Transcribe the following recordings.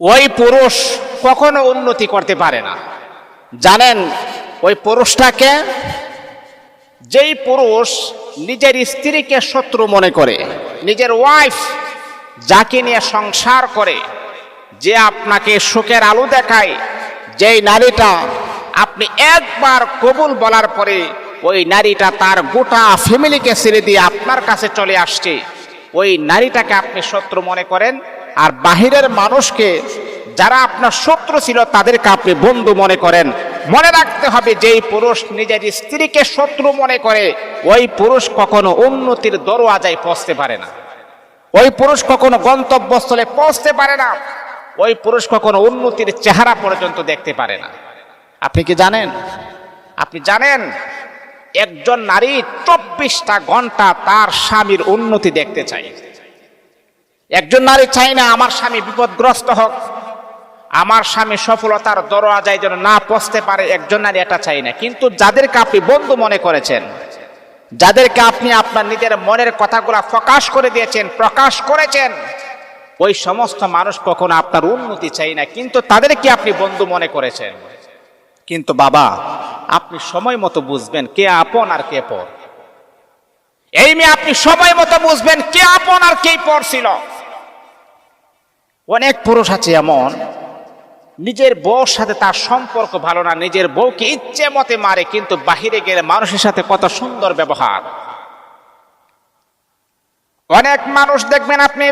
ওই পুরুষ কখনো উন্নতি করতে পারে না। জানেন ওই পুরুষটাকে? যেই পুরুষ নিজের স্ত্রীকে শত্রু মনে করে, নিজের ওয়াইফ যাকে নিয়ে সংসার করে, যে আপনাকে সুখের আলো দেখায়, যেই নারীটা আপনি একবার কবুল বলার পরে ওই নারীটা তার গোটা ফ্যামিলিকে ছেড়ে দিয়ে আপনার কাছে চলে আসছে, ওই নারীটাকে আপনি শত্রু মনে করেন। আর বাহিরের মানুষকে, যারা আপনার শত্রু ছিল, তাদেরকে আপনি বন্ধু মনে করেন। মনে রাখতে হবে, যেই পুরুষ নিজের স্ত্রীকে শত্রু মনে করে, ওই পুরুষ কখনো উন্নতির দরওয়াজায় পৌঁছতে পারে না। ওই পুরুষ কখনো গন্তব্যস্থলে পৌঁছতে পারে না। ওই পুরুষ কখনো উন্নতির চেহারা পর্যন্ত দেখতে পারে না। আপনি কি জানেন? আপনি জানেন একজন নারী 24টা ঘন্টা তার স্বামীর উন্নতি দেখতে চায়। একজন নারী চায় না আমার স্বামী বিপদগ্রস্ত হোক, আমার স্বামী সফলতার দরওয়াজায় যেন না পৌঁছতে পারে। একজন নারী এটা চাই না। কিন্তু যাদেরকে আপনি বন্ধু মনে করেছেন, যাদেরকে আপনি আপনার নিজের মনের কথাগুলা প্রকাশ করে দিয়েছেন, প্রকাশ করেছেন, ওই সমস্ত মানুষ কখনো আপনার উন্নতি চাই না, কিন্তু তাদেরকে আপনি বন্ধু মনে করেছেন। কিন্তু বাবা, আপনি সময় মতো বুঝবেন কে আপন আর কে পর। এই মেয়ে, আপনি সময় মতো বুঝবেন কে আপন আর কে পর ছিল। অনেক পুরুষ আছে এমন, নিজের বউর সাথে তার সম্পর্ক ভালো না, নিজের বউকে ইচ্ছে মতে মারে, কিন্তু বাহিরে গেলে মানুষের সাথে কত সুন্দর ব্যবহার। অনেক মানুষ দেখবেন আপনি,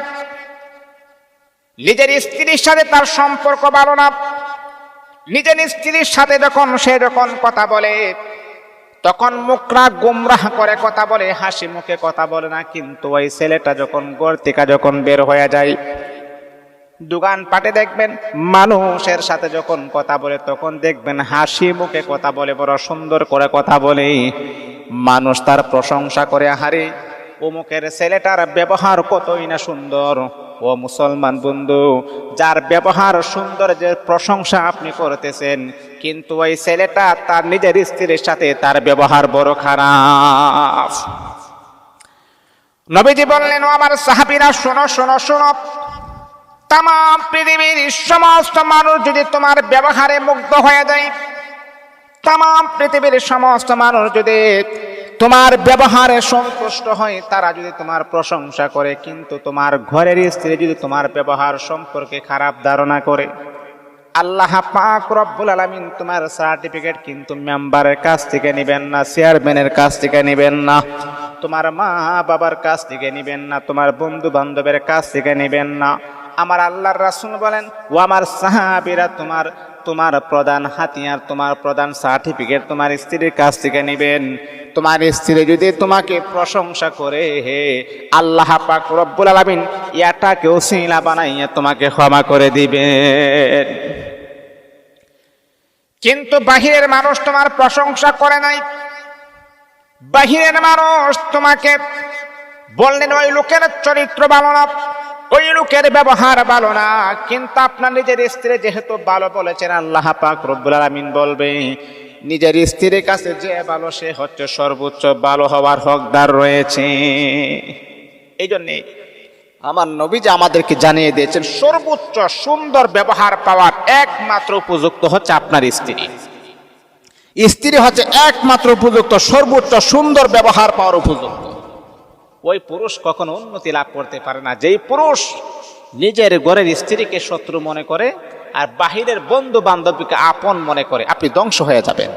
নিজের স্ত্রীর সাথে তার সম্পর্ক ভালো না, নিজের স্ত্রীর সাথে সে যখন কথা বলে, তখন মুখরা গুমরাহ করে কথা বলে, হাসি মুখে কথা বলে না। কিন্তু ওই ছেলেটা যখন ঘর থেকে বের হয়ে যায়, দোকান পাটে দেখবেন মানুষের সাথে যখন কথা বলে, তখন দেখবেন হাসি মুখে কথা বলে, বড় সুন্দর করে কথা বলে। মানুষ তার প্রশংসা করে, হারে অমুকের ছেলেটার ব্যবহার কতই না সুন্দর। ও মুসলমান বন্ধু, যার ব্যবহার সুন্দর, যে প্রশংসা আপনি করতেছেন, কিন্তু ওই ছেলেটা তার নিজের স্ত্রীর সাথে তার ব্যবহার বড় খারাপ। নবীজি বললেন, ও আমার সাহাবীরা, শোনো শোনো শোনো, তাম পৃথিবীর সমস্ত মানুষ যদি তোমার ব্যবহারে মুগ্ধ হয়ে যায়, তাম পৃথিবীর সমস্ত মানুষ যদি তোমার ব্যবহারে সন্তুষ্ট হয়, তারা যদি তোমার প্রশংসা করে, কিন্তু তোমার ঘরের স্ত্রী যদি তোমার ব্যবহার সম্পর্কে খারাপ ধারণা করে, আল্লাহ পাক রব্বুল আলামিন তোমার সার্টিফিকেট কিন্তু মেম্বারের কাছ থেকে নেবেন না, চেয়ারম্যানের কাছ থেকে নেবেন না, তোমার মা বাবার কাছ থেকে নেবেন না, তোমার বন্ধু বান্ধবের কাছ থেকে নেবেন না। আমার আল্লাহর রাসূল বলেন, ও আমার সাহাবীরা, তোমার প্রধান হাতিয়ার, তোমার প্রধান সার্টিফিকেট তোমার স্ত্রীর কাছ থেকে নেবেন। তোমার স্ত্রী যদি তোমাকে প্রশংসা করে, হে আল্লাহ পাক রব্বুল আলামিন এটাকে ওসিলা বানাইয়া তোমাকে ক্ষমা করে দিবেন। কিন্তু বাহিরের মানুষ তোমার প্রশংসা করে নাই, বাহিরের মানুষ তোমাকে বললেন ওই লোকের চরিত্র ভালো না, ওই লোকের ব্যবহার ভালো না, কিন্তু আপনার নিজের স্ত্রী যেহেতু ভালো বলেছেন, আল্লাহ পাক রব্বুল আলামিন বলবে, নিজের স্ত্রীর কাছে যে ভালো, সে হচ্ছে সর্বোচ্চ ভালো হওয়ার হকদার রয়েছে। এই জন্যে আমার নবীজি আমাদেরকে জানিয়ে দিয়েছেন, সর্বোচ্চ সুন্দর ব্যবহার পাওয়ার একমাত্র উপযুক্ত হচ্ছে আপনার স্ত্রী। স্ত্রী হচ্ছে একমাত্র উপযুক্ত, সর্বোচ্চ সুন্দর ব্যবহার পাওয়ার উপযুক্ত। ওই পুরুষ কখনো উন্নতি লাভ করতে পারে না, যেই পুরুষ নিজের ঘরের স্ত্রীকে শত্রু মনে করে আর বাহিরের বন্ধু বান্ধবীকে আপন মনে করে। আপনি ধ্বংস হয়ে যাবেন।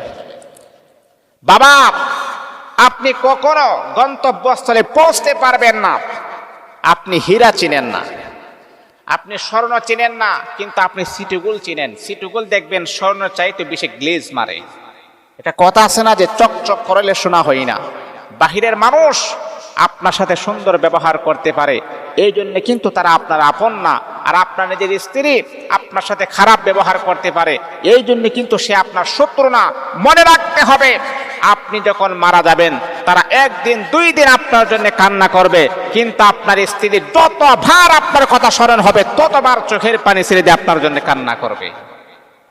বাবা, আপনি কখনো গন্তব্যস্থলে পৌঁছতে পারবেন না। আপনি হীরা চিনেন না, আপনি স্বর্ণ চিনেন না, কিন্তু আপনি সিটুগুল চিনেন। সিটুগুল দেখবেন স্বর্ণ চাইতে বেশি গ্লেজ মারে। এটা কথা আছে না যে চকচক করলে শোনা হয় না। বাহিরের মানুষ আপনার সাথে সুন্দর ব্যবহার করতে পারে, এই জন্য কিন্তু তারা আপনার আপন না। আর আপনার নিজের স্ত্রী আপনার সাথে খারাপ ব্যবহার করতে পারে, এই জন্য কিন্তু সে আপনার শত্রু না। মনে রাখতে হবে, আপনি যখন মারা যাবেন, তারা একদিন দুই দিন আপনার জন্য কান্না করবে, কিন্তু আপনার স্ত্রী যতবার আপনার কথা স্মরণ হবে, ততবার চোখের পানি ছেড়ে দিয়ে আপনার জন্য কান্না করবে।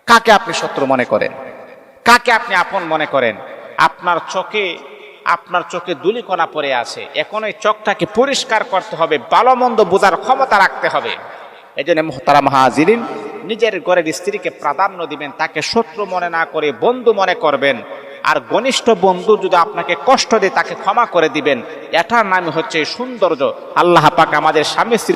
কাকে আপনি শত্রু মনে করেন? কাকে আপনি আপন মনে করেন? আপনার চোখে ধূলিকণা পড়ে আছে, এখন এই চোখটাকে পরিষ্কার করতে হবে, ভালো মন্দ বোঝার ক্ষমতা রাখতে হবে। এই জন্য মুহতারাম হাজিরিন, নিজের ঘরের স্ত্রীকে প্রাধান্য দিবেন, তাকে শত্রু মনে না করে বন্ধু মনে করবেন। আর ঘনিষ্ঠ বন্ধু যদি আপনাকে কষ্ট দেয় তাকে ক্ষমা করে দিবেন। এটার নামই হচ্ছে সৌন্দর্য। আল্লাহ পাক আমাদের স্বামী স্ত্রী